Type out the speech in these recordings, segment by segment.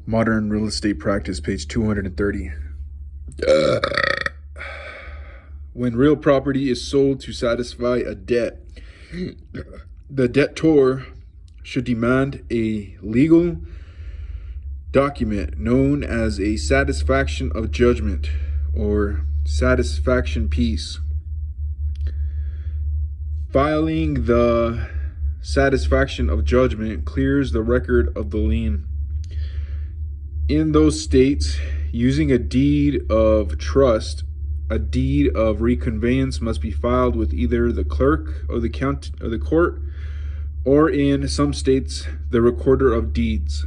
Modern Real Estate Practice, page 230. When real property is sold to satisfy a debt, the debtor should demand a legal document known as a satisfaction of judgment or satisfaction piece. Filing the satisfaction of judgment clears the record of the lien. In those states, using a deed of trust, a deed of reconveyance must be filed with either the clerk of the court, or in some states, the recorder of deeds.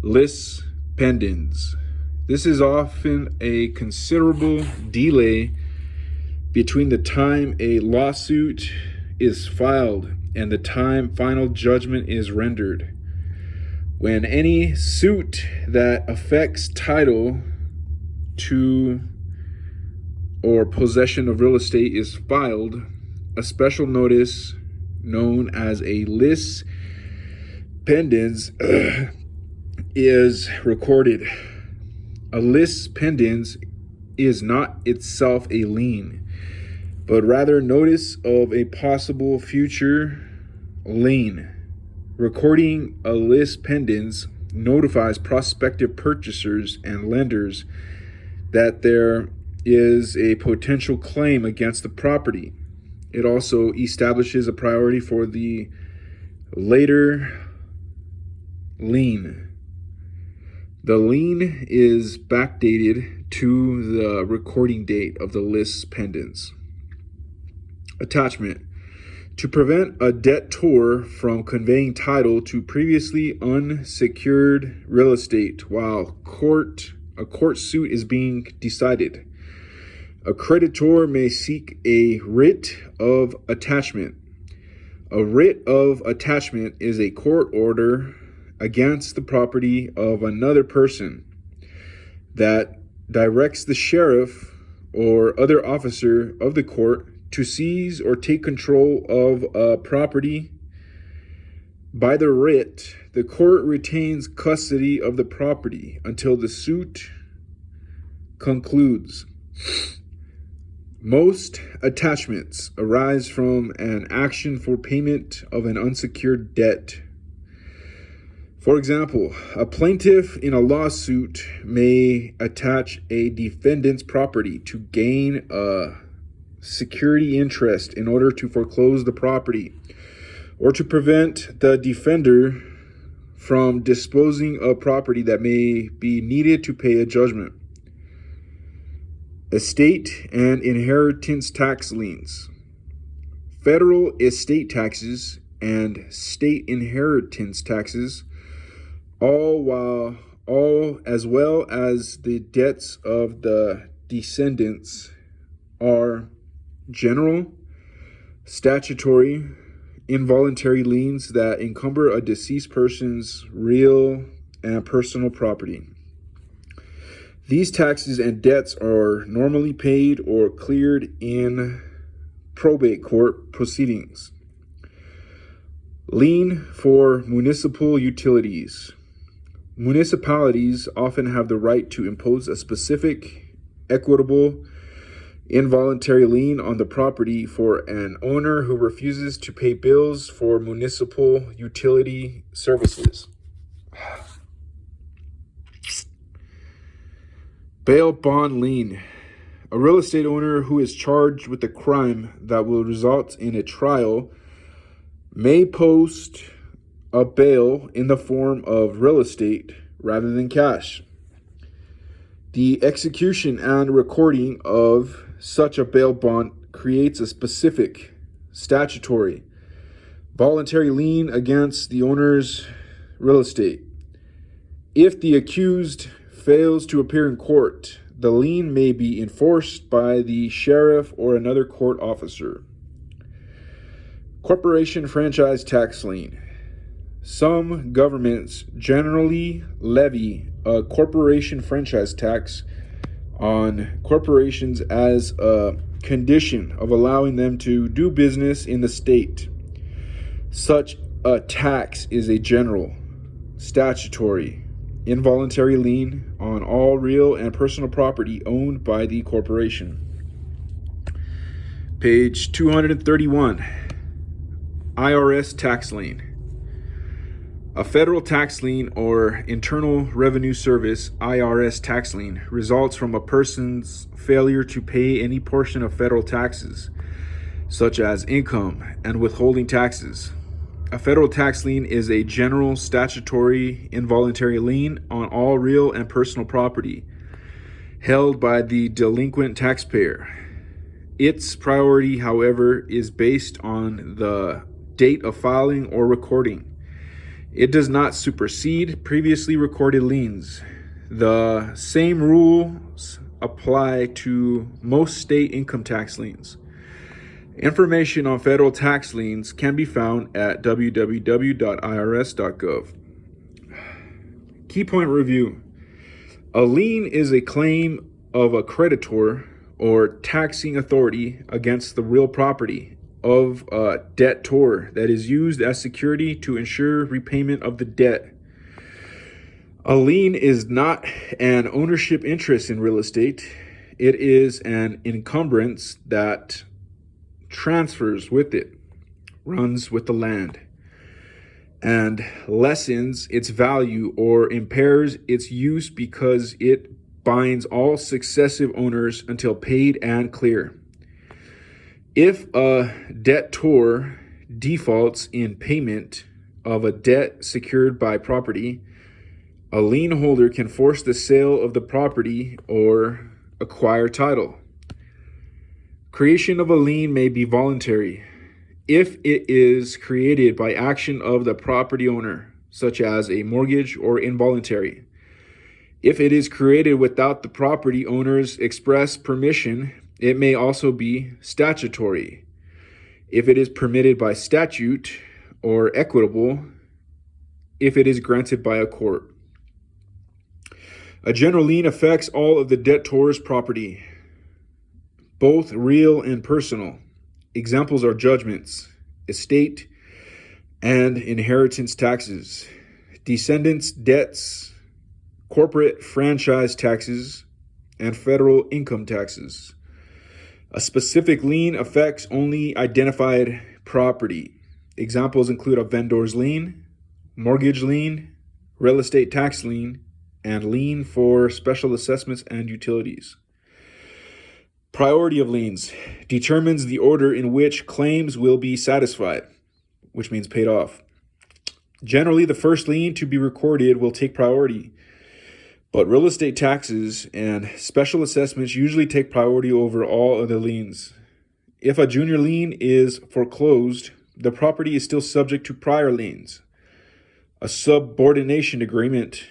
Lis pendens. This is often a considerable delay between the time a lawsuit is filed and the time final judgment is rendered. When any suit that affects title to or possession of real estate is filed, a special notice known as a lis pendens is recorded. A lis pendens is not itself a lien, but rather notice of a possible future lien. Recording a lis pendens notifies prospective purchasers and lenders that there is a potential claim against the property. It also establishes a priority for the later lien. The lien is backdated to the recording date of the lis pendens. Attachment. To prevent a debtor from conveying title to previously unsecured real estate while a court suit is being decided, a creditor may seek a writ of attachment. A writ of attachment is a court order against the property of another person that directs the sheriff or other officer of the court to seize or take control of a property. By the writ, the court retains custody of the property until the suit concludes. Most attachments arise from an action for payment of an unsecured debt. For example, a plaintiff in a lawsuit may attach a defendant's property to gain a security interest in order to foreclose the property, or to prevent the defender from disposing of property that may be needed to pay a judgment. Estate and inheritance tax liens. Federal estate taxes and state inheritance taxes, all as well as the debts of the descendants, are general, statutory, involuntary liens that encumber a deceased person's real and personal property. These taxes and debts are normally paid or cleared in probate court proceedings. Lien for municipal utilities. Municipalities often have the right to impose a specific, equitable, involuntary lien on the property for an owner who refuses to pay bills for municipal utility services. Bail bond lien. A real estate owner who is charged with a crime that will result in a trial may post a bail in the form of real estate rather than cash. The execution and recording of such a bail bond creates a specific, statutory, voluntary lien against the owner's real estate. If the accused fails to appear in court, the lien may be enforced by the sheriff or another court officer. Corporation franchise tax lien. Some governments generally levy a corporation franchise tax on corporations as a condition of allowing them to do business in the state. Such a tax is a general, statutory, involuntary lien on all real and personal property owned by the corporation. Page 231, IRS tax lien. A federal tax lien or Internal Revenue Service IRS tax lien results from a person's failure to pay any portion of federal taxes, such as income and withholding taxes. A federal tax lien is a general statutory involuntary lien on all real and personal property held by the delinquent taxpayer. Its priority, however, is based on the date of filing or recording. It does not supersede previously recorded liens. The same rules apply to most state income tax liens. Information on federal tax liens can be found at www.irs.gov. Key point review. A lien is a claim of a creditor or taxing authority against the real property of a debtor that is used as security to ensure repayment of the debt. A lien is not an ownership interest in real estate. It is an encumbrance that transfers with it, runs with the land, and lessens its value or impairs its use because it binds all successive owners until paid and clear. If a debtor defaults in payment of a debt secured by property, a lien holder can force the sale of the property or acquire title. Creation of a lien may be voluntary if it is created by action of the property owner, such as a mortgage, or involuntary if it is created without the property owner's express permission. It may also be statutory if it is permitted by statute, or equitable if it is granted by a court. A general lien affects all of the debtor's property, both real and personal. Examples are judgments, estate and inheritance taxes, descendants' debts, corporate franchise taxes, and federal income taxes. A specific lien affects only identified property. Examples include a vendor's lien, mortgage lien, real estate tax lien, and lien for special assessments and utilities. Priority of liens determines the order in which claims will be satisfied, which means paid off. Generally, the first lien to be recorded will take priority, but real estate taxes and special assessments usually take priority over all other liens. If a junior lien is foreclosed, the property is still subject to prior liens. A subordination agreement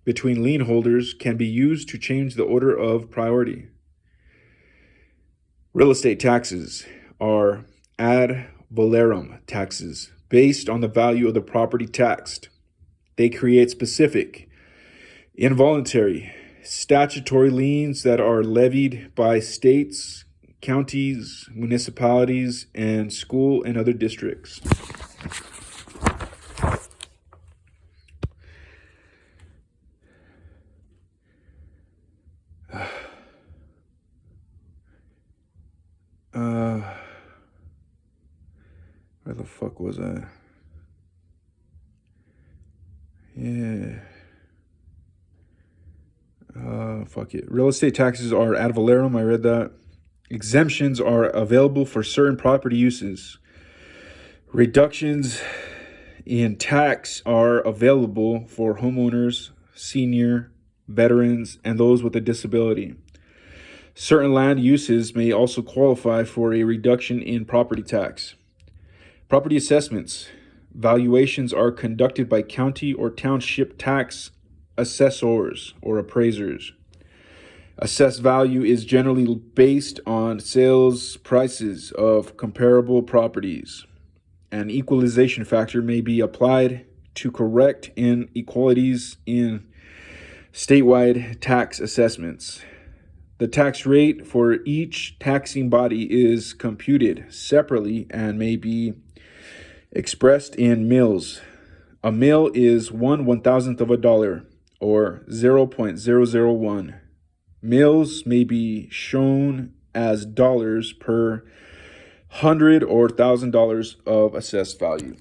between lien holders can be used to change the order of priority. Real estate taxes are ad valorem taxes based on the value of the property taxed. They create specific, involuntary, statutory liens that are levied by states, counties, municipalities, and school and other districts. Where the fuck was I? Yeah. Fuck it. Real estate taxes are ad valorem. I read that. Exemptions are available for certain property uses. Reductions in tax are available for homeowners, senior, veterans, and those with a disability. Certain land uses may also qualify for a reduction in property tax. Property assessments. Valuations are conducted by county or township tax assessors or appraisers. Assessed value is generally based on sales prices of comparable properties. An equalization factor may be applied to correct inequalities in statewide tax assessments. The tax rate for each taxing body is computed separately and may be expressed in mills. A mill is 1/1000th of a dollar. or 0.001. Mills may be shown as dollars per $100 or $1,000 of assessed value.